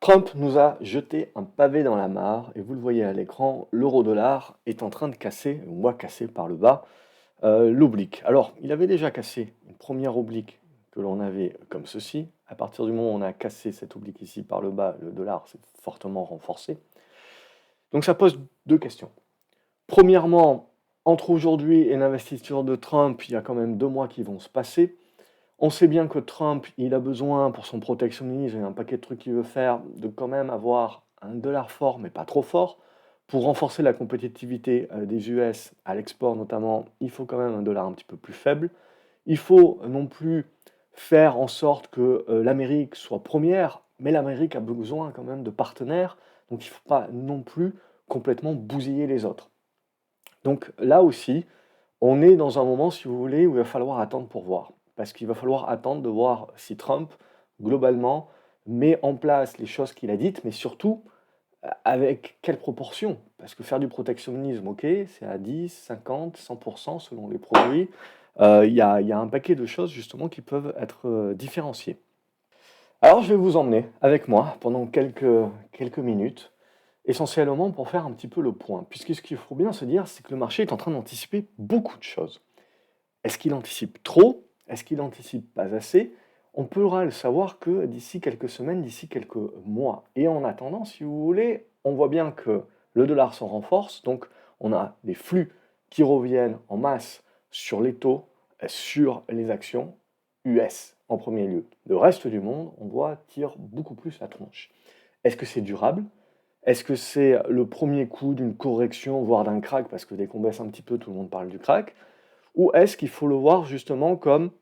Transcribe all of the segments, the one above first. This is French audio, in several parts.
Trump nous a jeté un pavé dans la mare et vous le voyez à l'écran, l'euro-dollar est en train de casser, ou moi casser par le bas, l'oblique. Alors, il avait déjà cassé une première oblique que l'on avait comme ceci. À partir du moment où on a cassé cette oblique ici par le bas, le dollar s'est fortement renforcé. Donc ça pose deux questions. Premièrement, entre aujourd'hui et l'investiture de Trump, il y a quand même 2 mois qui vont se passer. On sait bien que Trump, il a besoin pour son protectionnisme et un paquet de trucs qu'il veut faire, de quand même avoir un dollar fort, mais pas trop fort. Pour renforcer la compétitivité des US à l'export notamment, il faut quand même un dollar un petit peu plus faible. Il faut non plus faire en sorte que l'Amérique soit première, mais l'Amérique a besoin quand même de partenaires, donc il ne faut pas non plus complètement bousiller les autres. Donc là aussi, on est dans un moment, si vous voulez, où il va falloir attendre pour voir. Parce qu'il va falloir attendre de voir si Trump, globalement, met en place les choses qu'il a dites, mais surtout avec quelle proportion. Parce que faire du protectionnisme, ok, c'est à 10, 50, 100% selon les produits. Il y a un paquet de choses justement qui peuvent être différenciées. Alors je vais vous emmener avec moi pendant quelques minutes, essentiellement pour faire un petit peu le point. Puisque ce qu'il faut bien se dire, c'est que le marché est en train d'anticiper beaucoup de choses. Est-ce qu'il anticipe trop? Est-ce qu'il anticipe pas assez? On pourra le savoir que d'ici quelques semaines, d'ici quelques mois. Et en attendant, si vous voulez, on voit bien que le dollar s'en renforce, donc on a des flux qui reviennent en masse sur les taux, sur les actions US en premier lieu. Le reste du monde, on voit, tire beaucoup plus la tronche. Est-ce que c'est durable? Est-ce que c'est le premier coup d'une correction, voire d'un crack, parce que dès qu'on baisse un petit peu, tout le monde parle du crack? Ou est-ce qu'il faut le voir justement comme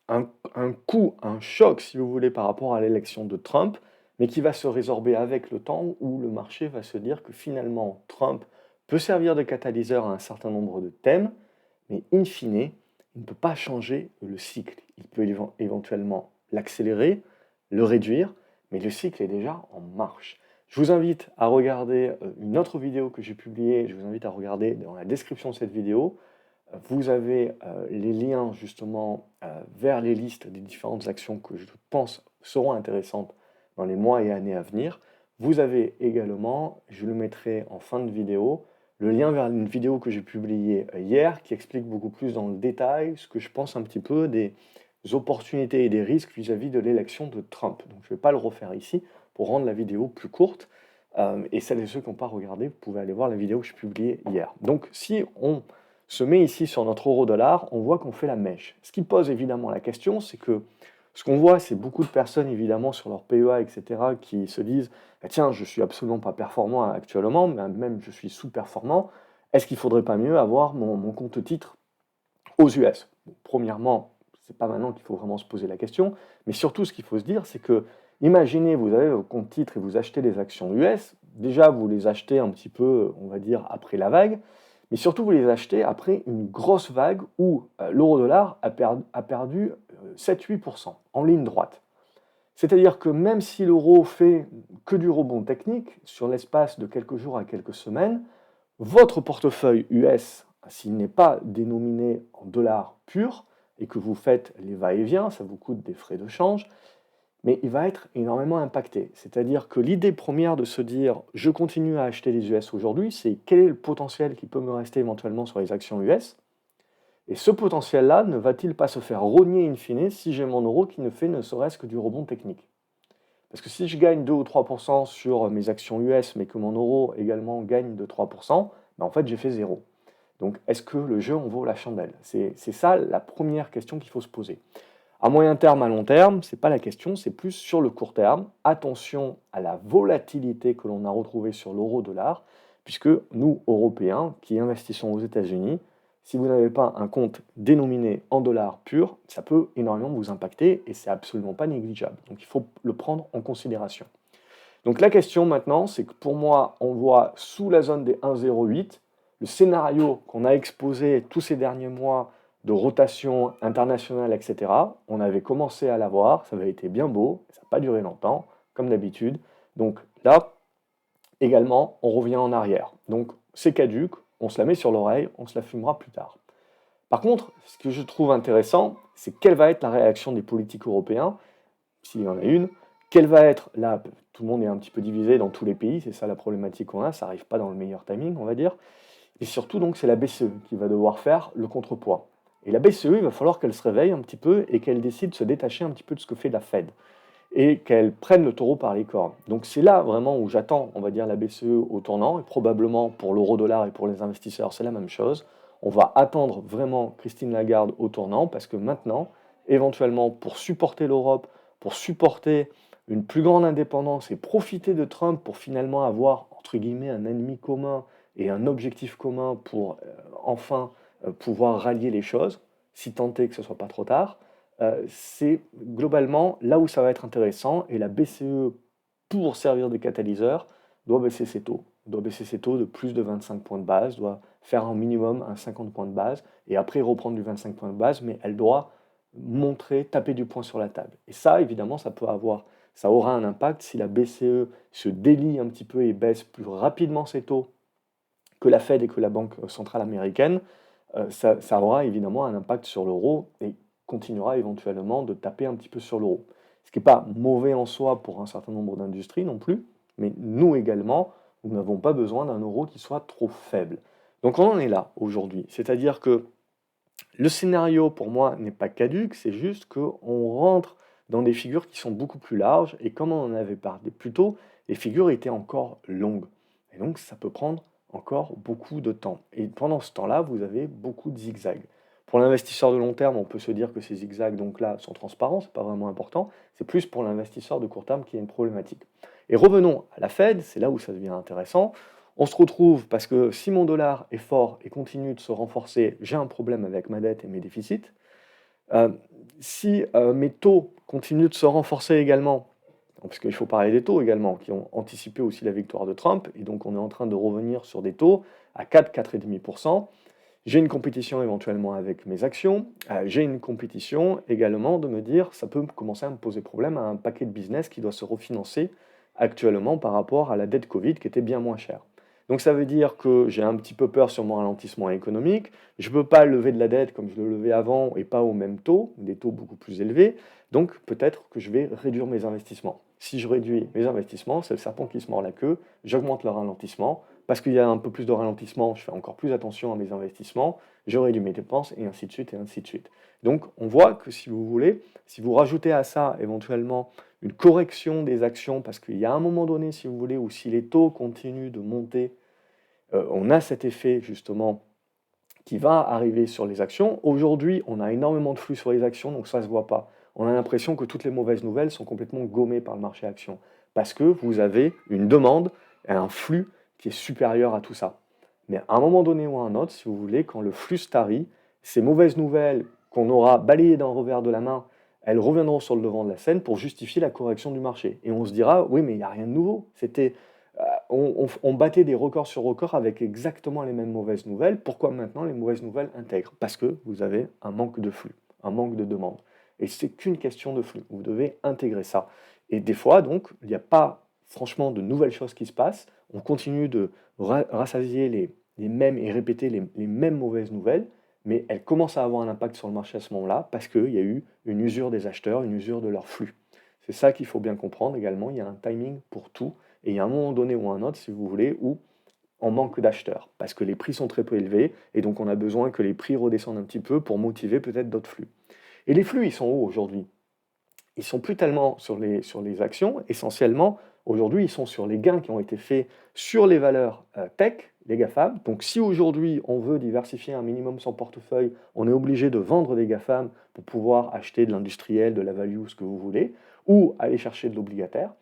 un coup, un choc, si vous voulez, par rapport à l'élection de Trump, mais qui va se résorber avec le temps, où le marché va se dire que finalement, Trump peut servir de catalyseur à un certain nombre de thèmes, mais in fine, il ne peut pas changer le cycle. Il peut éventuellement l'accélérer, le réduire, mais le cycle est déjà en marche. Je vous invite à regarder une autre vidéo que j'ai publiée, je vous invite à regarder dans la description de cette vidéo. Vous avez les liens justement vers les listes des différentes actions que je pense seront intéressantes dans les mois et années à venir. Vous avez également, je le mettrai en fin de vidéo, le lien vers une vidéo que j'ai publiée hier qui explique beaucoup plus dans le détail ce que je pense un petit peu des opportunités et des risques vis-à-vis de l'élection de Trump. Donc je ne vais pas le refaire ici pour rendre la vidéo plus courte. Et celles et ceux qui n'ont pas regardé, vous pouvez aller voir la vidéo que j'ai publiée hier. Donc si on se met ici sur notre euro-dollar, on voit qu'on fait la mèche. Ce qui pose évidemment la question, c'est que ce qu'on voit, c'est beaucoup de personnes évidemment sur leur PEA, etc., qui se disent ah, tiens, je suis absolument pas performant actuellement, mais même je suis sous-performant. Est-ce qu'il ne faudrait pas mieux avoir mon compte titre aux US? Bon, premièrement, c'est pas maintenant qu'il faut vraiment se poser la question, mais surtout ce qu'il faut se dire, c'est que imaginez, vous avez vos comptes titres et vous achetez des actions US. Déjà, vous les achetez un petit peu, on va dire, après la vague. Mais surtout, vous les achetez après une grosse vague où l'euro-dollar a perdu 7-8% en ligne droite. C'est-à-dire que même si l'euro fait que du rebond technique, sur l'espace de quelques jours à quelques semaines, votre portefeuille US, s'il n'est pas dénominé en dollars purs, et que vous faites les va-et-vient, ça vous coûte des frais de change, mais il va être énormément impacté. C'est-à-dire que l'idée première de se dire je continue à acheter les US aujourd'hui, c'est quel est le potentiel qui peut me rester éventuellement sur les actions US, et ce potentiel-là ne va-t-il pas se faire rogner in fine si j'ai mon euro qui ne fait ne serait-ce que du rebond technique? Parce que si je gagne 2 ou 3% sur mes actions US, mais que mon euro également gagne de 3%, ben en fait j'ai fait zéro. Donc est-ce que le jeu en vaut la chandelle? C'est ça la première question qu'il faut se poser. À moyen terme, à long terme, ce n'est pas la question, c'est plus sur le court terme. Attention à la volatilité que l'on a retrouvée sur l'euro-dollar, puisque nous, Européens, qui investissons aux États-Unis, si vous n'avez pas un compte dénominé en dollars purs, ça peut énormément vous impacter et c'est absolument pas négligeable. Donc il faut le prendre en considération. Donc la question maintenant, c'est que pour moi, on voit sous la zone des 1,08, le scénario qu'on a exposé tous ces derniers mois de rotation internationale, etc., on avait commencé à l'avoir, ça avait été bien beau, ça n'a pas duré longtemps, comme d'habitude. Donc là, également, on revient en arrière. Donc c'est caduque, on se la met sur l'oreille, on se la fumera plus tard. Par contre, ce que je trouve intéressant, c'est quelle va être la réaction des politiques européens, s'il y en a une, Quelle va être là, tout le monde est un petit peu divisé dans tous les pays, c'est ça la problématique qu'on a, ça arrive pas dans le meilleur timing, on va dire. Et surtout donc c'est la BCE qui va devoir faire le contrepoids. Et la BCE, il va falloir qu'elle se réveille un petit peu et qu'elle décide de se détacher un petit peu de ce que fait la Fed et qu'elle prenne le taureau par les cornes. Donc c'est là vraiment où j'attends, on va dire, la BCE au tournant, et probablement pour l'euro-dollar et pour les investisseurs, c'est la même chose. On va attendre vraiment Christine Lagarde au tournant, parce que maintenant, éventuellement, pour supporter l'Europe, pour supporter une plus grande indépendance et profiter de Trump pour finalement avoir, entre guillemets, un ennemi commun et un objectif commun pour enfin pouvoir rallier les choses, si tant est que ce ne soit pas trop tard, c'est globalement là où ça va être intéressant et la BCE, pour servir de catalyseur, doit baisser ses taux. Doit baisser ses taux de plus de 25 points de base, doit faire un minimum un 50 points de base et après reprendre du 25 points de base, mais elle doit montrer, taper du poing sur la table. Et ça, évidemment, ça aura un impact si la BCE se délie un petit peu et baisse plus rapidement ses taux que la Fed et que la Banque centrale américaine, ça aura évidemment un impact sur l'euro et continuera éventuellement de taper un petit peu sur l'euro. Ce qui n'est pas mauvais en soi pour un certain nombre d'industries non plus, mais nous également, nous n'avons pas besoin d'un euro qui soit trop faible. Donc on en est là aujourd'hui. C'est-à-dire que le scénario pour moi n'est pas caduque, c'est juste qu'on rentre dans des figures qui sont beaucoup plus larges et comme on en avait parlé plus tôt, les figures étaient encore longues. Et donc ça peut prendre encore beaucoup de temps. Et pendant ce temps-là, vous avez beaucoup de zigzags. Pour l'investisseur de long terme, on peut se dire que ces zigzags donc là sont transparents, c'est pas vraiment important. C'est plus pour l'investisseur de court terme qui a une problématique. Et revenons à la Fed, c'est là où ça devient intéressant. On se retrouve parce que si mon dollar est fort et continue de se renforcer, j'ai un problème avec ma dette et mes déficits. Euh, si mes taux continuent de se renforcer également, parce qu'il faut parler des taux également, qui ont anticipé aussi la victoire de Trump, et donc on est en train de revenir sur des taux à 4, 4,5%. J'ai une compétition éventuellement avec mes actions, j'ai une compétition également de me dire, ça peut commencer à me poser problème à un paquet de business qui doit se refinancer actuellement par rapport à la dette Covid qui était bien moins chère. Donc ça veut dire que j'ai un petit peu peur sur mon ralentissement économique, je ne peux pas lever de la dette comme je le levais avant et pas au même taux, des taux beaucoup plus élevés, donc peut-être que je vais réduire mes investissements. Si je réduis mes investissements, c'est le serpent qui se mord la queue, j'augmente le ralentissement, parce qu'il y a un peu plus de ralentissement, je fais encore plus attention à mes investissements, je réduis mes dépenses, et ainsi de suite, et ainsi de suite. Donc on voit que si vous voulez, si vous rajoutez à ça éventuellement une correction des actions, parce qu'il y a un moment donné, si vous voulez, où si les taux continuent de monter, on a cet effet justement qui va arriver sur les actions. Aujourd'hui, on a énormément de flux sur les actions, donc ça ne se voit pas. On a l'impression que toutes les mauvaises nouvelles sont complètement gommées par le marché action, parce que vous avez une demande et un flux qui est supérieur à tout ça. Mais à un moment donné ou à un autre, si vous voulez, quand le flux se tarit, ces mauvaises nouvelles qu'on aura balayées d'un revers de la main, elles reviendront sur le devant de la scène pour justifier la correction du marché. Et on se dira, oui, mais il n'y a rien de nouveau. On battait des records sur records avec exactement les mêmes mauvaises nouvelles. Pourquoi maintenant les mauvaises nouvelles intègrent? Parce que vous avez un manque de flux, un manque de demande. Et c'est qu'une question de flux. Vous devez intégrer ça. Et des fois, donc, il n'y a pas franchement de nouvelles choses qui se passent. On continue de rassasier les mêmes et répéter les mêmes mauvaises nouvelles, mais elles commencent à avoir un impact sur le marché à ce moment-là parce qu'il y a eu une usure des acheteurs, une usure de leur flux. C'est ça qu'il faut bien comprendre également. Il y a un timing pour tout. Et il y a un moment donné ou un autre, si vous voulez, où on manque d'acheteurs, parce que les prix sont très peu élevés, et donc on a besoin que les prix redescendent un petit peu pour motiver peut-être d'autres flux. Et les flux, ils sont où aujourd'hui? Ils sont plus tellement sur les actions, essentiellement, aujourd'hui, ils sont sur les gains qui ont été faits sur les valeurs tech, les GAFAM. Donc si aujourd'hui on veut diversifier un minimum son portefeuille, on est obligé de vendre des GAFAM pour pouvoir acheter de l'industriel, de la value, ce que vous voulez, ou aller chercher de l'obligataire.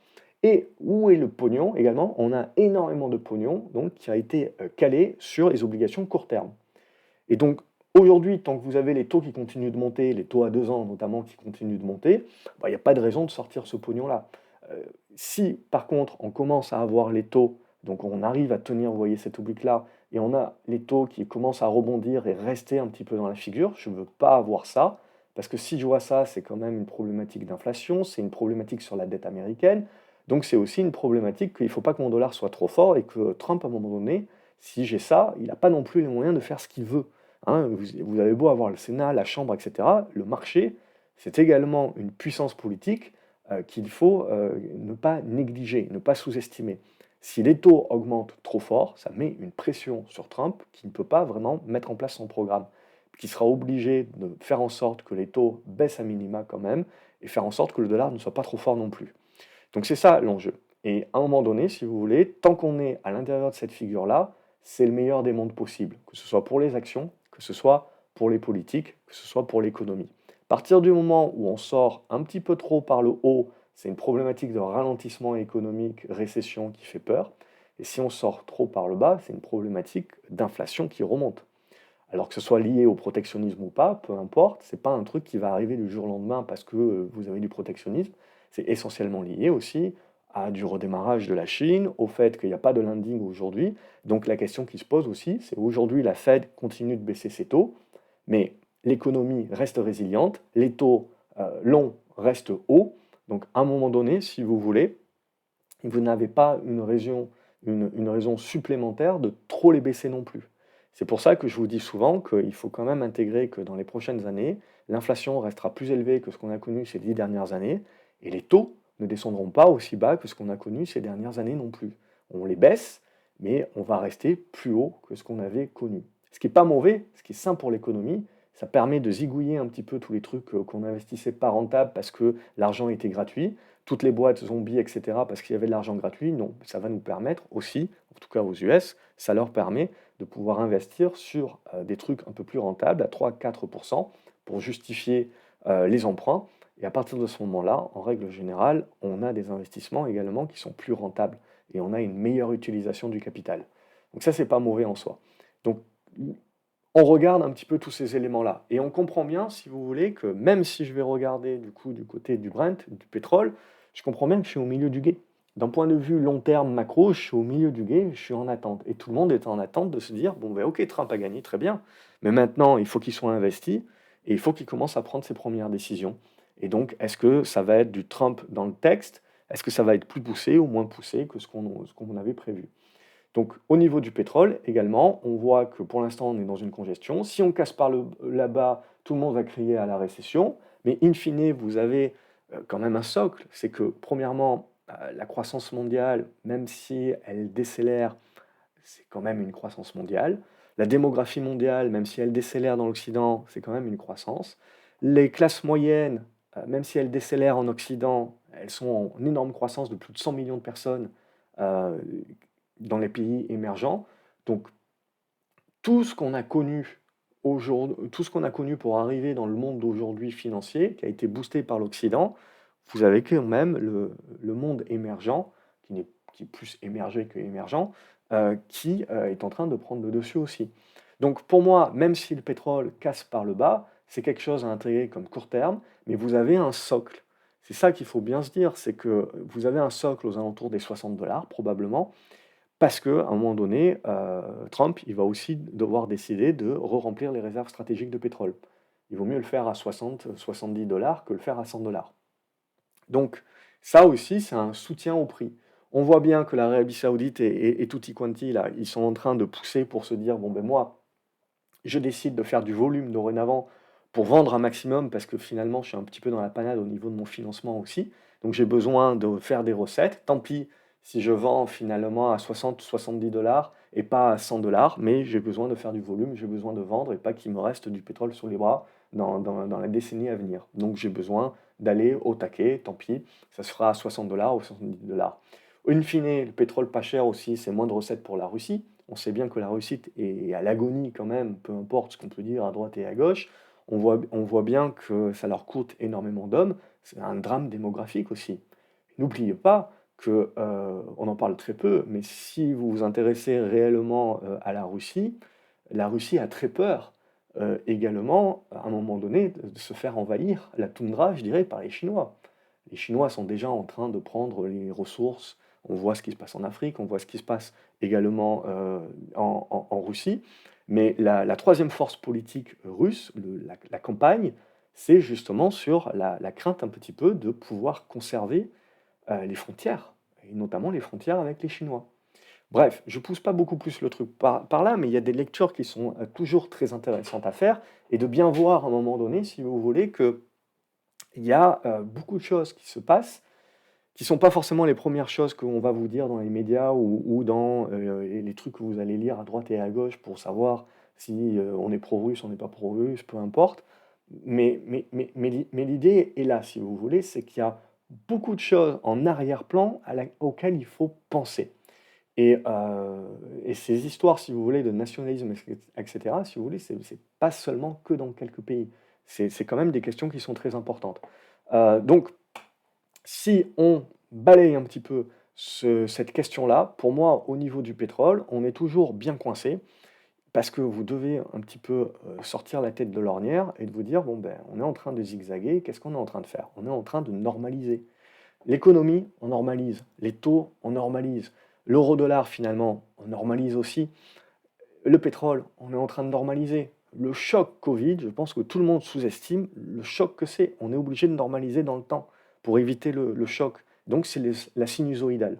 Et où est le pognon également? On a énormément de pognon donc, qui a été calé sur les obligations court terme. Et donc aujourd'hui, tant que vous avez les taux qui continuent de monter, les taux à 2 ans notamment qui continuent de monter, bah, il n'y a pas de raison de sortir ce pognon-là. Euh, Si par contre on commence à avoir les taux, donc on arrive à tenir, vous voyez, cette oblique-là, et on a les taux qui commencent à rebondir et rester un petit peu dans la figure, je ne veux pas avoir ça, parce que si je vois ça, c'est quand même une problématique d'inflation, c'est une problématique sur la dette américaine, donc c'est aussi une problématique qu'il ne faut pas que mon dollar soit trop fort et que Trump, à un moment donné, si j'ai ça, il n'a pas non plus les moyens de faire ce qu'il veut. Hein. Vous avez beau avoir le Sénat, la Chambre, etc. Le marché, c'est également une puissance politique qu'il faut ne pas négliger, ne pas sous-estimer. Si les taux augmentent trop fort, ça met une pression sur Trump qui ne peut pas vraiment mettre en place son programme, qui sera obligé de faire en sorte que les taux baissent à minima quand même, et faire en sorte que le dollar ne soit pas trop fort non plus. Donc c'est ça l'enjeu. Et à un moment donné, si vous voulez, tant qu'on est à l'intérieur de cette figure-là, c'est le meilleur des mondes possibles, que ce soit pour les actions, que ce soit pour les politiques, que ce soit pour l'économie. À partir du moment où on sort un petit peu trop par le haut, c'est une problématique de ralentissement économique, récession qui fait peur. Et si on sort trop par le bas, c'est une problématique d'inflation qui remonte. Alors que ce soit lié au protectionnisme ou pas, peu importe, c'est pas un truc qui va arriver du jour au lendemain parce que vous avez du protectionnisme. C'est essentiellement lié aussi à du redémarrage de la Chine, au fait qu'il n'y a pas de lending aujourd'hui. Donc la question qui se pose aussi, c'est aujourd'hui la Fed continue de baisser ses taux, mais l'économie reste résiliente, les taux longs restent hauts. Donc à un moment donné, si vous voulez, vous n'avez pas une raison supplémentaire de trop les baisser non plus. C'est pour ça que je vous dis souvent qu'il faut quand même intégrer que dans les prochaines années, l'inflation restera plus élevée que ce qu'on a connu ces 10 dernières années, et les taux ne descendront pas aussi bas que ce qu'on a connu ces dernières années non plus. On les baisse, mais on va rester plus haut que ce qu'on avait connu. Ce qui n'est pas mauvais, ce qui est sain pour l'économie, ça permet de zigouiller un petit peu tous les trucs qu'on investissait pas rentables parce que l'argent était gratuit, toutes les boîtes zombies, etc., parce qu'il y avait de l'argent gratuit. Non, ça va nous permettre aussi, en tout cas aux US, ça leur permet de pouvoir investir sur des trucs un peu plus rentables, à 3-4%, pour justifier les emprunts. Et à partir de ce moment-là, en règle générale, on a des investissements également qui sont plus rentables et on a une meilleure utilisation du capital. Donc ça, c'est pas mauvais en soi. Donc on regarde un petit peu tous ces éléments-là. Et on comprend bien, si vous voulez, que même si je vais regarder du coup du côté du Brent, du pétrole, je comprends bien que je suis au milieu du gué. D'un point de vue long terme macro, je suis au milieu du gué, je suis en attente. Et tout le monde est en attente de se dire, bon ben ok, Trump a gagné, très bien, mais maintenant il faut qu'il soit investi et il faut qu'il commence à prendre ses premières décisions. Et donc, est-ce que ça va être du Trump dans le texte? Est-ce que ça va être plus poussé ou moins poussé que ce qu'on avait prévu? Donc au niveau du pétrole également, on voit que pour l'instant on est dans une congestion. Si on casse par le là-bas, tout le monde va crier à la récession, mais in fine, vous avez quand même un socle. C'est que premièrement, la croissance mondiale, même si elle décélère, c'est quand même une croissance mondiale. La démographie mondiale, même si elle décélère dans l'Occident, c'est quand même une croissance. Les classes moyennes, même si elles décélèrent en Occident, elles sont en énorme croissance de plus de 100 millions de personnes euh, dans les pays émergents. Donc tout ce qu'on a connu aujourd'hui, tout ce qu'on a connu pour arriver dans le monde d'aujourd'hui financier, qui a été boosté par l'Occident, vous avez quand même le monde émergent, qui est plus émergé que émergent, qui est en train de prendre le dessus aussi. Donc pour moi, même si le pétrole casse par le bas, c'est quelque chose à intégrer comme court terme, mais vous avez un socle. C'est ça qu'il faut bien se dire, c'est que vous avez un socle aux alentours des 60 dollars probablement, parce qu'à un moment donné, Trump, il va aussi devoir décider de re-remplir les réserves stratégiques de pétrole. Il vaut mieux le faire à 60-70 dollars que le faire à 100 dollars. Donc ça aussi, c'est un soutien au prix. On voit bien que l'Arabie Saoudite et tutti quanti, là, ils sont en train de pousser pour se dire, bon ben moi, je décide de faire du volume dorénavant pour vendre un maximum parce que finalement, je suis un petit peu dans la panade au niveau de mon financement aussi. Donc j'ai besoin de faire des recettes. Tant pis si je vends finalement à 60-70 dollars et pas à 100 dollars, mais j'ai besoin de faire du volume, j'ai besoin de vendre et pas qu'il me reste du pétrole sur les bras dans la décennie à venir. Donc j'ai besoin d'aller au taquet, tant pis, ça se fera à 60 dollars ou 70 dollars. In fine, le pétrole pas cher aussi, c'est moins de recettes pour la Russie. On sait bien que la Russie est à l'agonie quand même, peu importe ce qu'on peut dire à droite et à gauche. On voit bien que ça leur coûte énormément d'hommes. C'est un drame démographique aussi. N'oubliez pas que, on en parle très peu, mais si vous vous intéressez réellement à la Russie a très peur également, à un moment donné, de se faire envahir la toundra, je dirais, par les Chinois. Les Chinois sont déjà en train de prendre les ressources. On voit ce qui se passe en Afrique, on voit ce qui se passe également en Russie. Mais la troisième force politique russe, la campagne, c'est justement sur la crainte un petit peu de pouvoir conserver les frontières, et notamment les frontières avec les Chinois. Bref, je pousse pas beaucoup plus le truc par là, mais il y a des lectures qui sont toujours très intéressantes à faire, et de bien voir à un moment donné, si vous voulez, que il y a beaucoup de choses qui se passent, qui sont pas forcément les premières choses qu'on va vous dire dans les médias ou dans les trucs que vous allez lire à droite et à gauche pour savoir si on est pro-russe, on n'est pas pro-russe, peu importe. Mais l'idée est là, si vous voulez, c'est qu'il y a beaucoup de choses en arrière-plan auxquelles il faut penser. Et, et ces histoires, si vous voulez, de nationalisme, etc., si vous voulez, c'est pas seulement que dans quelques pays. C'est quand même des questions qui sont très importantes. Donc, si on balaye un petit peu cette question-là, pour moi, au niveau du pétrole, on est toujours bien coincé parce que vous devez un petit peu sortir la tête de l'ornière et de vous dire, bon, ben, on est en train de zigzaguer, qu'est-ce qu'on est en train de faire? On est en train de normaliser. L'économie, on normalise. Les taux, on normalise. L'euro-dollar, finalement, on normalise aussi. Le pétrole, on est en train de normaliser. Le choc Covid, je pense que tout le monde sous-estime le choc que c'est. On est obligé de normaliser dans le temps pour éviter le choc. Donc c'est la sinusoïdale.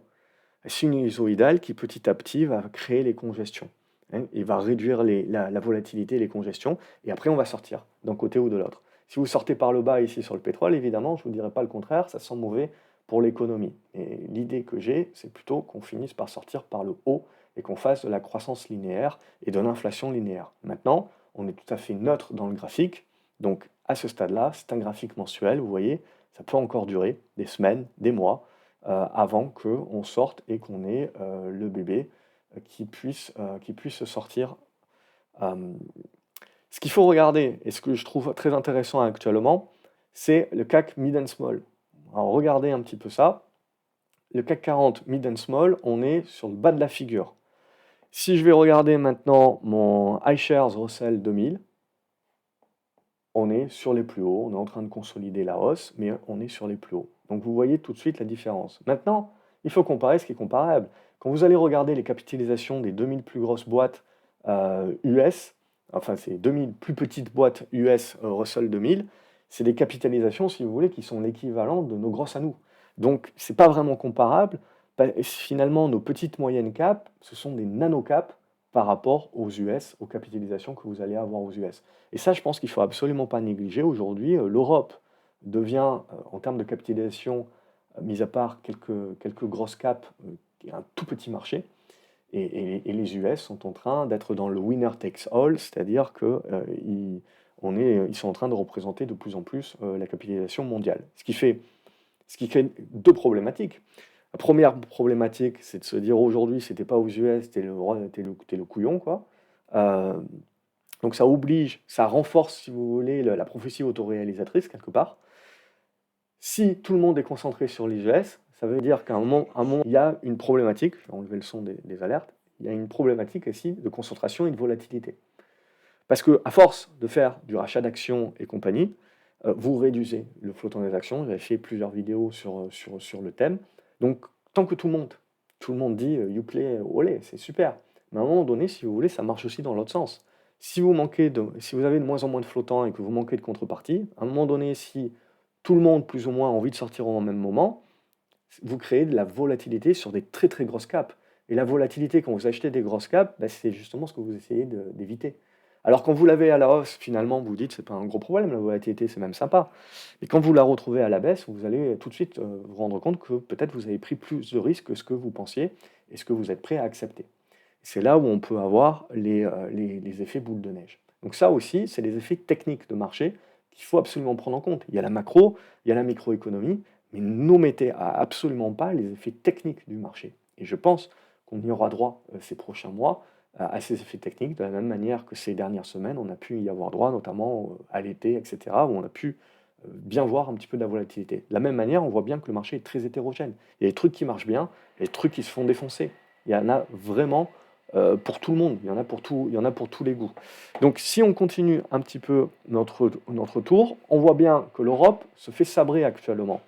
La sinusoïdale qui petit à petit va créer les congestions, hein, et va réduire la volatilité et les congestions. Et après, on va sortir d'un côté ou de l'autre. Si vous sortez par le bas ici sur le pétrole, évidemment, je ne vous dirai pas le contraire, ça sent mauvais pour l'économie. Et l'idée que j'ai, c'est plutôt qu'on finisse par sortir par le haut et qu'on fasse de la croissance linéaire et de l'inflation linéaire. Maintenant, on est tout à fait neutre dans le graphique. Donc à ce stade-là, c'est un graphique mensuel, vous voyez, ça peut encore durer des semaines, des mois, avant qu'on sorte et qu'on ait le bébé qui puisse sortir. Euh, Ce qu'il faut regarder, et ce que je trouve très intéressant actuellement, c'est le CAC Mid and Small. Alors regardez un petit peu ça. Le CAC 40 Mid and Small, on est sur le bas de la figure. Si je vais regarder maintenant mon iShares Russell 2000, on est sur les plus hauts, on est en train de consolider la hausse, mais on est sur les plus hauts. Donc vous voyez tout de suite la différence. Maintenant, il faut comparer ce qui est comparable. Quand vous allez regarder les capitalisations des 2000 plus grosses boîtes US, enfin c'est 2000 plus petites boîtes US Russell 2000, c'est des capitalisations, si vous voulez, qui sont l'équivalent de nos grosses à nous. Donc c'est pas vraiment comparable. Finalement, nos petites moyennes caps, ce sont des nano-caps par rapport aux US, aux capitalisations que vous allez avoir aux US. Et ça, je pense qu'il ne faut absolument pas négliger. Aujourd'hui, l'Europe devient, en termes de capitalisation, mis à part quelques grosses caps, un tout petit marché. Et les US sont en train d'être dans le winner takes all, c'est-à-dire qu'ils ils sont en train de représenter de plus en plus la capitalisation mondiale. Ce qui crée deux problématiques. La première problématique, c'est de se dire aujourd'hui, c'était pas aux US, t'es le roi, t'es le couillon, quoi. Euh, donc ça oblige, ça renforce, si vous voulez, la prophétie autoréalisatrice, quelque part. Si tout le monde est concentré sur les US, ça veut dire qu'à un moment, il y a une problématique, je vais enlever le son des alertes, il y a une problématique aussi de concentration et de volatilité. Parce que à force de faire du rachat d'actions et compagnie, vous réduisez le flottant des actions. J'avais fait plusieurs vidéos sur le thème. Donc, tant que tout le monde dit you play, olé, c'est super. Mais à un moment donné, si vous voulez, ça marche aussi dans l'autre sens. Si vous avez de moins en moins de flottants et que vous manquez de contrepartie, à un moment donné, si tout le monde, plus ou moins, a envie de sortir au même moment, vous créez de la volatilité sur des très très grosses capes. Et la volatilité, quand vous achetez des grosses capes, bah, c'est justement ce que vous essayez d'éviter. Alors quand vous l'avez à la hausse, finalement, vous dites c'est pas un gros problème, la volatilité c'est même sympa. Et quand vous la retrouvez à la baisse, vous allez tout de suite vous rendre compte que peut-être vous avez pris plus de risques que ce que vous pensiez et ce que vous êtes prêt à accepter. C'est là où on peut avoir les effets boule de neige. Donc ça aussi, c'est les effets techniques de marché qu'il faut absolument prendre en compte. Il y a la macro, il y a la microéconomie, mais n'omettez absolument pas les effets techniques du marché. Et je pense qu'on y aura droit ces prochains mois à ces effets techniques, de la même manière que ces dernières semaines, on a pu y avoir droit, notamment à l'été, etc., où on a pu bien voir un petit peu de la volatilité. De la même manière, on voit bien que le marché est très hétérogène. Il y a des trucs qui marchent bien, et des trucs qui se font défoncer. Il y en a vraiment pour tout le monde, il y en a pour il y en a pour tous les goûts. Donc si on continue un petit peu notre tour, on voit bien que l'Europe se fait sabrer actuellement.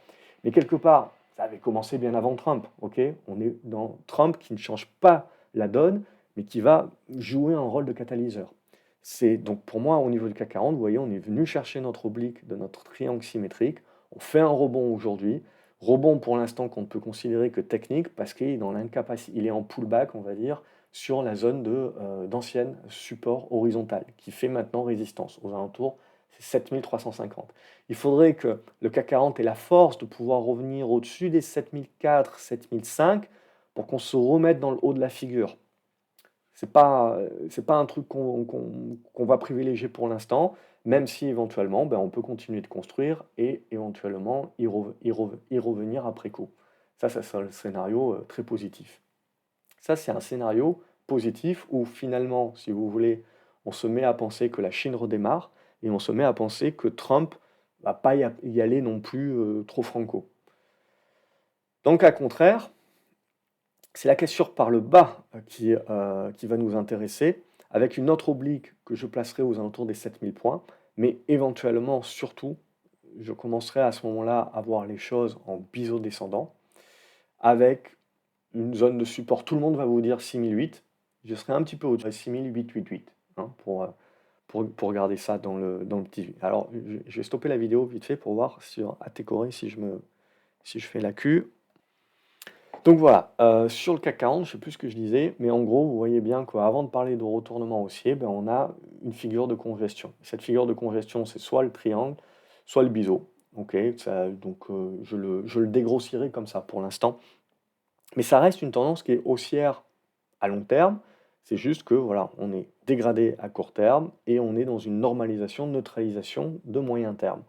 Mais quelque part, ça avait commencé bien avant Trump, ok? On est dans Trump qui ne change pas la donne, mais qui va jouer un rôle de catalyseur. C'est donc pour moi, au niveau du CAC 40, vous voyez, on est venu chercher notre oblique de notre triangle symétrique. On fait un rebond aujourd'hui. Rebond pour l'instant qu'on ne peut considérer que technique parce qu'il est dans l'incapacité, il est en pullback, on va dire, sur la zone d'ancienne support horizontal qui fait maintenant résistance aux alentours c'est 7350. Il faudrait que le CAC 40 ait la force de pouvoir revenir au-dessus des 7004, 7005 pour qu'on se remette dans le haut de la figure. C'est pas un truc qu'on va privilégier pour l'instant, même si éventuellement, ben, on peut continuer de construire et éventuellement y revenir après coup. Ça c'est un scénario très positif. Ça, c'est un scénario positif où finalement, si vous voulez, on se met à penser que la Chine redémarre et on se met à penser que Trump va pas y aller non plus trop franco. Dans le cas contraire, c'est la cassure par le bas qui va nous intéresser, avec une autre oblique que je placerai aux alentours des 7000 points, mais éventuellement, surtout, je commencerai à ce moment-là à voir les choses en biseau descendant, avec une zone de support. Tout le monde va vous dire 6008. Je serai un petit peu au-dessus de 6888 hein, pour garder ça dans le petit. Alors, je vais stopper la vidéo vite fait pour voir sur Atekore si je fais la Q. Donc voilà, sur le CAC 40, je sais plus ce que je disais, mais en gros, vous voyez bien qu'avant de parler de retournement haussier, ben, on a une figure de congestion. Cette figure de congestion, c'est soit le triangle, soit le biseau. Ok, donc je le dégrossirai comme ça pour l'instant. Mais ça reste une tendance qui est haussière à long terme. C'est juste que voilà, on est dégradé à court terme et on est dans une normalisation, neutralisation de moyen terme.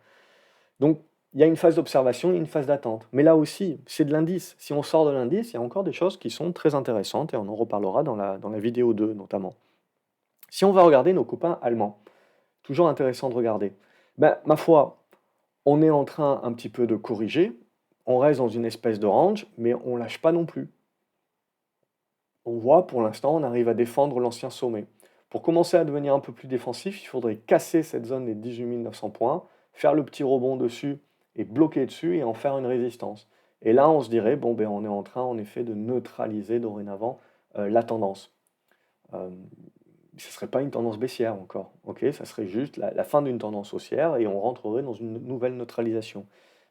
Donc il y a une phase d'observation et une phase d'attente. Mais là aussi, c'est de l'indice. Si on sort de l'indice, il y a encore des choses qui sont très intéressantes et on en reparlera dans la vidéo 2 notamment. Si on va regarder nos copains allemands, toujours intéressant de regarder. Ben, ma foi, on est en train un petit peu de corriger, on reste dans une espèce de range, mais on lâche pas non plus. On voit pour l'instant, on arrive à défendre l'ancien sommet. Pour commencer à devenir un peu plus défensif, il faudrait casser cette zone des 18 900 points, faire le petit rebond dessus et bloquer dessus et en faire une résistance. Et là, on se dirait, bon, ben, on est en train, en effet, de neutraliser dorénavant la tendance. Ce ne serait pas une tendance baissière encore, ok? Ça serait juste la fin d'une tendance haussière et on rentrerait dans une nouvelle neutralisation.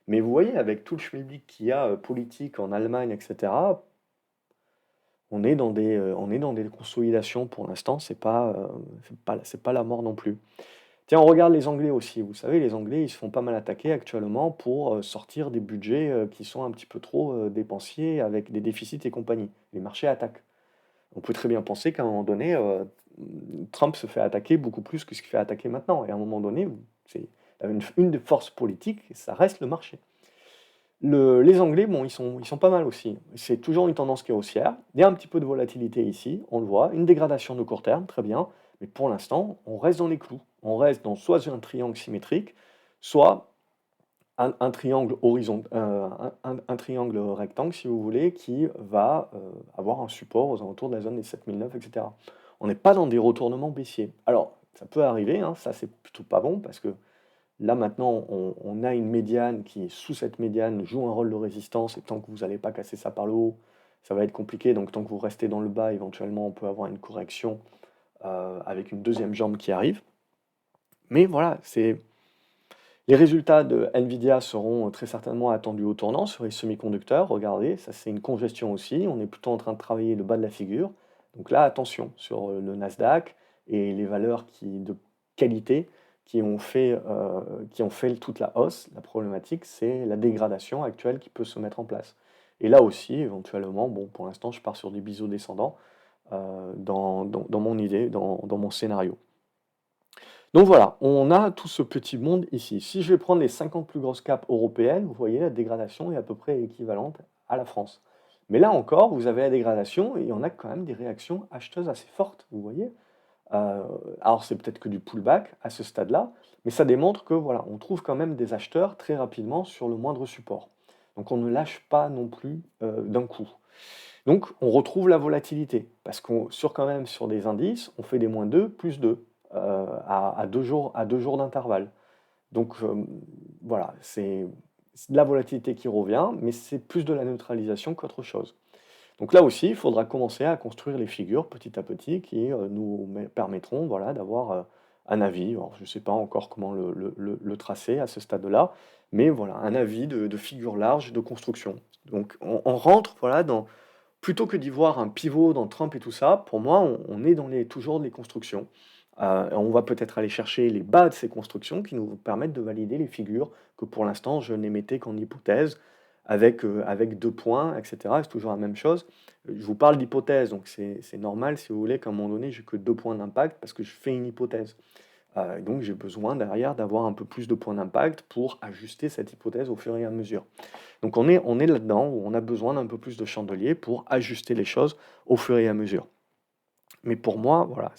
Mais vous voyez, avec tout le schmilblick qu'il y a politique en Allemagne, etc., on est dans des consolidations pour l'instant, c'est pas la mort non plus. Tiens, on regarde les Anglais aussi. Vous savez, les Anglais, ils se font pas mal attaquer actuellement pour sortir des budgets qui sont un petit peu trop dépensiers avec des déficits et compagnie. Les marchés attaquent. On peut très bien penser qu'à un moment donné, Trump se fait attaquer beaucoup plus que ce qu'il fait attaquer maintenant. Et à un moment donné, c'est une des forces politiques, ça reste le marché. Les Anglais, bon, ils sont pas mal aussi. C'est toujours une tendance qui est haussière. Il y a un petit peu de volatilité ici, on le voit. Une dégradation de court terme, très bien. Mais pour l'instant, on reste dans les clous. On reste dans soit un triangle symétrique, soit un triangle un triangle rectangle, si vous voulez, qui va avoir un support aux alentours de la zone des 7009, etc. On n'est pas dans des retournements baissiers. Alors, ça peut arriver, hein, ça c'est plutôt pas bon parce que là, maintenant, on a une médiane qui, sous cette médiane, joue un rôle de résistance, et tant que vous n'allez pas casser ça par le haut, ça va être compliqué. Donc, tant que vous restez dans le bas, éventuellement, on peut avoir une correction avec une deuxième jambe qui arrive. Mais voilà, les résultats de Nvidia seront très certainement attendus au tournant sur les semi-conducteurs. Regardez, ça c'est une congestion aussi. On est plutôt en train de travailler le bas de la figure. Donc là, attention sur le Nasdaq et les valeurs de qualité qui ont fait toute la hausse. La problématique, c'est la dégradation actuelle qui peut se mettre en place. Et là aussi, éventuellement, bon, pour l'instant, je pars sur des biseaux descendants dans mon idée, dans mon scénario. Donc voilà, on a tout ce petit monde ici. Si je vais prendre les 50 plus grosses capes européennes, vous voyez, la dégradation est à peu près équivalente à la France. Mais là encore, vous avez la dégradation et on a quand même des réactions acheteuses assez fortes, vous voyez. Euh, alors c'est peut-être que du pullback à ce stade-là, mais ça démontre que voilà, on trouve quand même des acheteurs très rapidement sur le moindre support. Donc on ne lâche pas non plus d'un coup. Donc on retrouve la volatilité, parce qu'on quand même sur des indices, on fait des -2, +2 à 2 jours d'intervalle. Donc voilà, c'est de la volatilité qui revient, mais c'est plus de la neutralisation qu'autre chose. Donc là aussi, il faudra commencer à construire les figures petit à petit qui nous permettront voilà, d'avoir un avis. Alors, je ne sais pas encore comment le tracer à ce stade-là, mais voilà, un avis de figure large de construction. Donc on rentre voilà, plutôt que d'y voir un pivot dans Trump et tout ça, pour moi, on est toujours les constructions. On va peut-être aller chercher les bas de ces constructions qui nous permettent de valider les figures que pour l'instant je n'émettais qu'en hypothèse avec 2 points et cetera. C'est toujours la même chose. Je vous parle d'hypothèse, donc c'est normal si vous voulez qu'à un moment donné j'ai que 2 points d'impact parce que je fais une hypothèse. Donc j'ai besoin derrière d'avoir un peu plus de points d'impact pour ajuster cette hypothèse au fur et à mesure. Donc on est là-dedans où on a besoin d'un peu plus de chandelier pour ajuster les choses au fur et à mesure. Mais pour moi, voilà,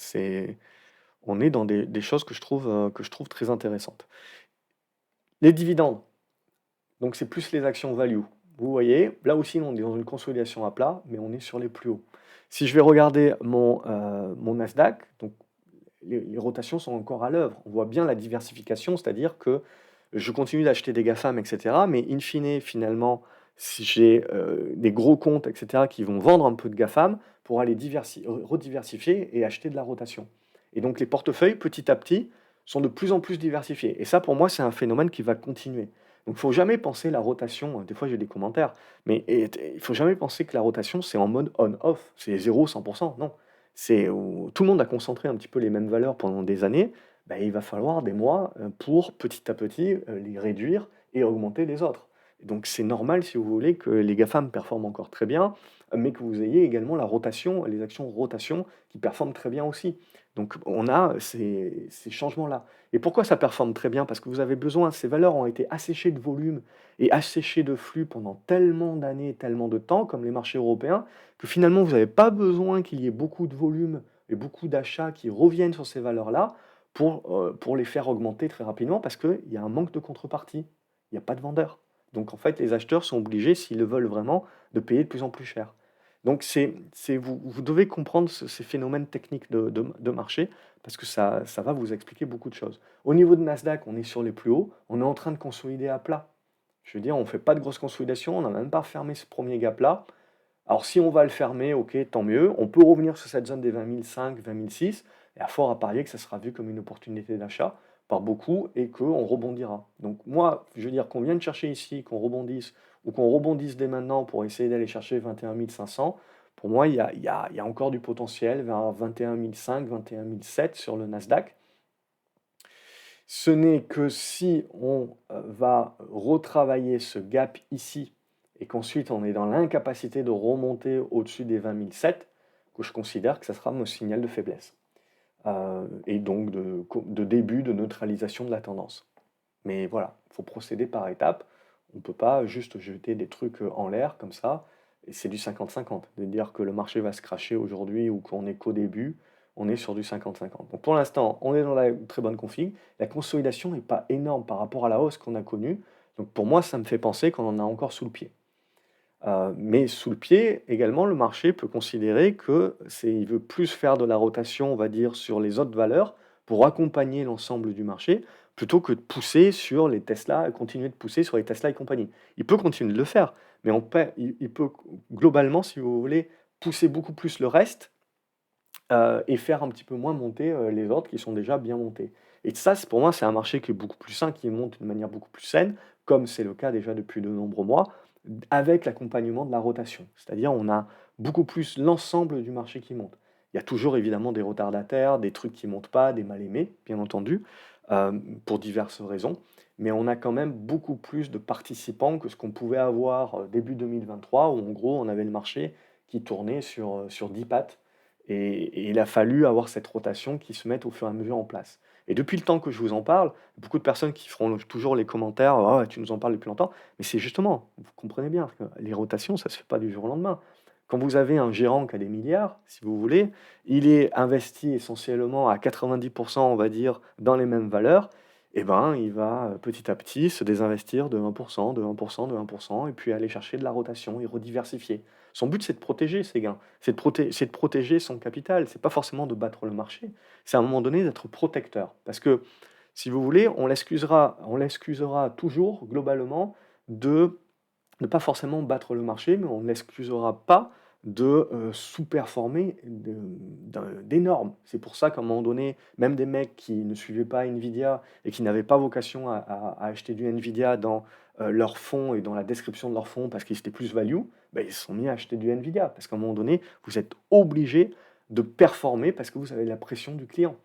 on est dans des choses que je trouve très intéressantes. Les dividendes, donc c'est plus les actions value. Vous voyez, là aussi on est dans une consolidation à plat, mais on est sur les plus hauts. Si je vais regarder mon Nasdaq, donc les rotations sont encore à l'œuvre. On voit bien la diversification, c'est-à-dire que je continue d'acheter des GAFAM, et cetera, mais in fine, finalement, si j'ai, des gros comptes, et cetera, qui vont vendre un peu de GAFAM pour aller rediversifier et acheter de la rotation. Et donc les portefeuilles, petit à petit, sont de plus en plus diversifiés. Et ça, pour moi, c'est un phénomène qui va continuer. Donc il faut jamais penser la rotation, des fois j'ai des commentaires, mais il faut jamais penser que la rotation, c'est en mode on-off, c'est 0-100%, non. C'est où tout le monde a concentré un petit peu les mêmes valeurs pendant des années, bah, il va falloir des mois, pour petit à petit, les réduire et augmenter les autres. Donc c'est normal, si vous voulez, que les GAFAM performent encore très bien, mais que vous ayez également la rotation, les actions rotation qui performent très bien aussi. Donc on a ces changements-là. Et pourquoi ça performe très bien? Parce que vous avez besoin, ces valeurs ont été asséchées de volume et asséchées de flux pendant tellement d'années, tellement de temps, comme les marchés européens, que finalement vous n'avez pas besoin qu'il y ait beaucoup de volume et beaucoup d'achats qui reviennent sur ces valeurs-là pour les faire augmenter très rapidement parce qu'il y a un manque de contrepartie. Il n'y a pas de vendeurs. Donc en fait, les acheteurs sont obligés, s'ils le veulent vraiment, de payer de plus en plus cher. Donc vous devez comprendre ces phénomènes techniques de marché parce que ça va vous expliquer beaucoup de choses. Au niveau de Nasdaq, on est sur les plus hauts, on est en train de consolider à plat. Je veux dire, on ne fait pas de grosse consolidation, on n'a même pas fermé ce premier gap-là. Alors si on va le fermer, OK, tant mieux. On peut revenir sur cette zone des 20 005, 20 006 et à fort à parier que ça sera vu comme une opportunité d'achat par beaucoup et qu'on rebondira. Donc moi, je veux dire qu'on vienne chercher ici, qu'on rebondisse ou qu'on rebondisse dès maintenant pour essayer d'aller chercher 21 500, pour moi, il y a encore du potentiel vers 21 500, 21 700 sur le Nasdaq. Ce n'est que si on va retravailler ce gap ici et qu'ensuite on est dans l'incapacité de remonter au-dessus des 20 007 que je considère que ça sera mon signal de faiblesse. Et donc de début de neutralisation de la tendance. Mais voilà, il faut procéder par étapes. On ne peut pas juste jeter des trucs en l'air comme ça. Et c'est du 50-50. De dire que le marché va se crasher aujourd'hui ou qu'on est qu'au début, on est sur du 50-50. Donc pour l'instant, on est dans la très bonne config. La consolidation n'est pas énorme par rapport à la hausse qu'on a connue. Donc pour moi, ça me fait penser qu'on en a encore sous le pied. Mais sous le pied, également, le marché peut considérer que il veut plus faire de la rotation, on va dire, sur les autres valeurs pour accompagner l'ensemble du marché, plutôt que de pousser sur les Tesla, continuer de pousser sur les Tesla et compagnie. Il peut continuer de le faire, mais il peut globalement, si vous voulez, pousser beaucoup plus le reste et faire un petit peu moins monter les autres qui sont déjà bien montés. Et ça, pour moi, c'est un marché qui est beaucoup plus sain, qui monte d'une manière beaucoup plus saine, comme c'est le cas déjà depuis de nombreux mois, avec l'accompagnement de la rotation. C'est-à-dire, on a beaucoup plus l'ensemble du marché qui monte. Il y a toujours évidemment des retardataires, des trucs qui montent pas, des mal-aimés, bien entendu, pour diverses raisons. Mais on a quand même beaucoup plus de participants que ce qu'on pouvait avoir début 2023, où en gros, on avait le marché qui tournait sur 10 pattes et il a fallu avoir cette rotation qui se mette au fur et à mesure en place. Et depuis le temps que je vous en parle, beaucoup de personnes qui feront toujours les commentaires: «Ah, tu nous en parles depuis longtemps», mais c'est justement, vous comprenez bien que les rotations, ça ne se fait pas du jour au lendemain. Quand vous avez un gérant qui a des milliards, si vous voulez, il est investi essentiellement à 90 on va dire, dans les mêmes valeurs, et ben, il va, petit à petit se désinvestir de 1 de 1 de 1 et puis aller chercher de la rotation et rediversifier. Son but, c'est de protéger ses gains, c'est de protéger son capital, c'est pas forcément de battre le marché, c'est à un moment donné d'être protecteur. Parce que, si vous voulez, on l'excusera toujours globalement de ne pas forcément battre le marché, mais on ne l'excusera pas de, sous-performer d'énormes. C'est pour ça qu'à un moment donné, même des mecs qui ne suivaient pas Nvidia et qui n'avaient pas vocation à acheter du Nvidia dans, leurs fonds et dans la description de leurs fonds parce qu'ils étaient plus value, bah, ils se sont mis à acheter du Nvidia. Parce qu'à un moment donné, vous êtes obligé de performer parce que vous avez la pression du client.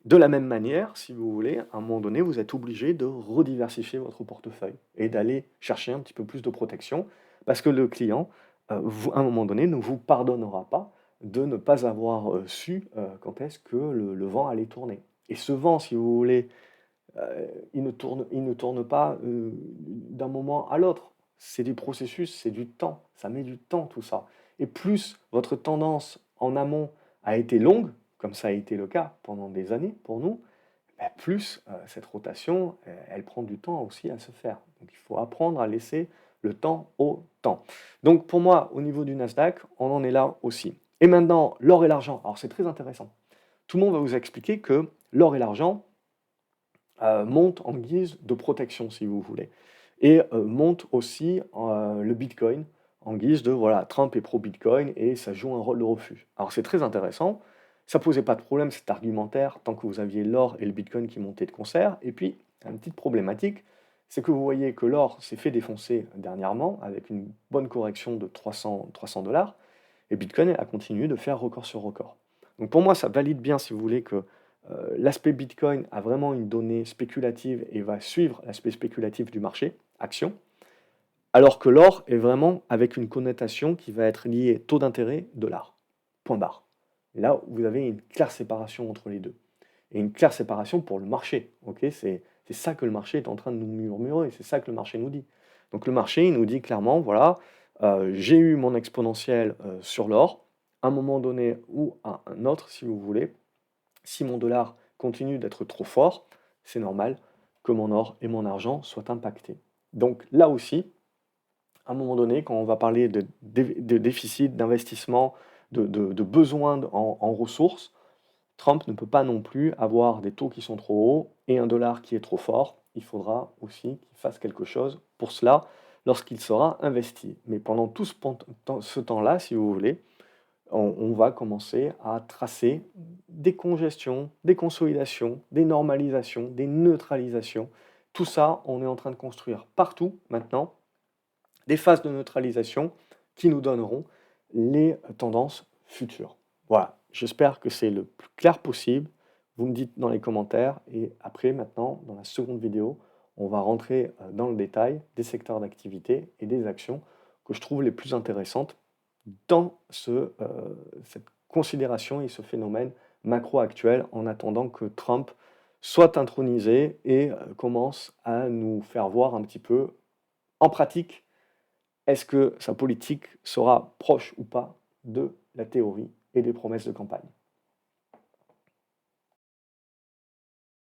De la même manière, si vous voulez, à un moment donné, vous êtes obligé de rediversifier votre portefeuille et d'aller chercher un petit peu plus de protection parce que le client, à un moment donné, ne vous pardonnera pas de ne pas avoir, su, quand est-ce que le vent allait tourner et ce vent, si vous voulez, il ne tourne pas, d'un moment à l'autre. C'est du processus, c'est du temps, ça met du temps tout ça et plus votre tendance en amont a été longue, comme ça a été le cas pendant des années pour nous, bah, plus, cette rotation, elle prend du temps aussi à se faire. Donc il faut apprendre à laisser le temps au temps. Donc pour moi, au niveau du Nasdaq, on en est là aussi. Et maintenant, l'or et l'argent. Alors c'est très intéressant. Tout le monde va vous expliquer que l'or et l'argent, montent en guise de protection, si vous voulez. Et monte aussi le Bitcoin en guise de, voilà, Trump est pro-Bitcoin et ça joue un rôle de refuge. Alors c'est très intéressant, ça posait pas de problème cet argumentaire tant que vous aviez l'or et le Bitcoin qui montaient de concert. Et puis, une petite problématique, c'est que vous voyez que l'or s'est fait défoncer dernièrement avec une bonne correction de 300 dollars et Bitcoin a continué de faire record sur record. Donc pour moi, ça valide bien, si vous voulez, que l'aspect Bitcoin a vraiment une donnée spéculative et va suivre l'aspect spéculatif du marché, action, alors que l'or est vraiment avec une connotation qui va être liée taux d'intérêt, dollar. Point barre. Et là, vous avez une claire séparation entre les deux. Et une claire séparation pour le marché. Ok, c'est ça que le marché est en train de nous murmurer, c'est ça que le marché nous dit. Donc le marché, il nous dit clairement, voilà, j'ai eu mon exponentiel sur l'or, à un moment donné ou à un autre, si vous voulez, si mon dollar continue d'être trop fort, c'est normal que mon or et mon argent soient impactés. Donc là aussi, à un moment donné, quand on va parler de déficit, d'investissement, de besoin en ressources, Trump ne peut pas non plus avoir des taux qui sont trop hauts et un dollar qui est trop fort. Il faudra aussi qu'il fasse quelque chose pour cela lorsqu'il sera investi. Mais pendant tout ce temps-là, si vous voulez, on va commencer à tracer des congestions, des consolidations, des normalisations, des neutralisations. Tout ça, on est en train de construire partout maintenant des phases de neutralisation qui nous donneront les tendances futures. Voilà, j'espère que c'est le plus clair possible. Vous me dites dans les commentaires et après, maintenant, dans la seconde vidéo, on va rentrer dans le détail des secteurs d'activité et des actions que je trouve les plus intéressantes dans cette considération et ce phénomène macro actuel en attendant que Trump soit intronisé et commence à nous faire voir un petit peu en pratique est-ce que sa politique sera proche ou pas de la théorie et des promesses de campagne.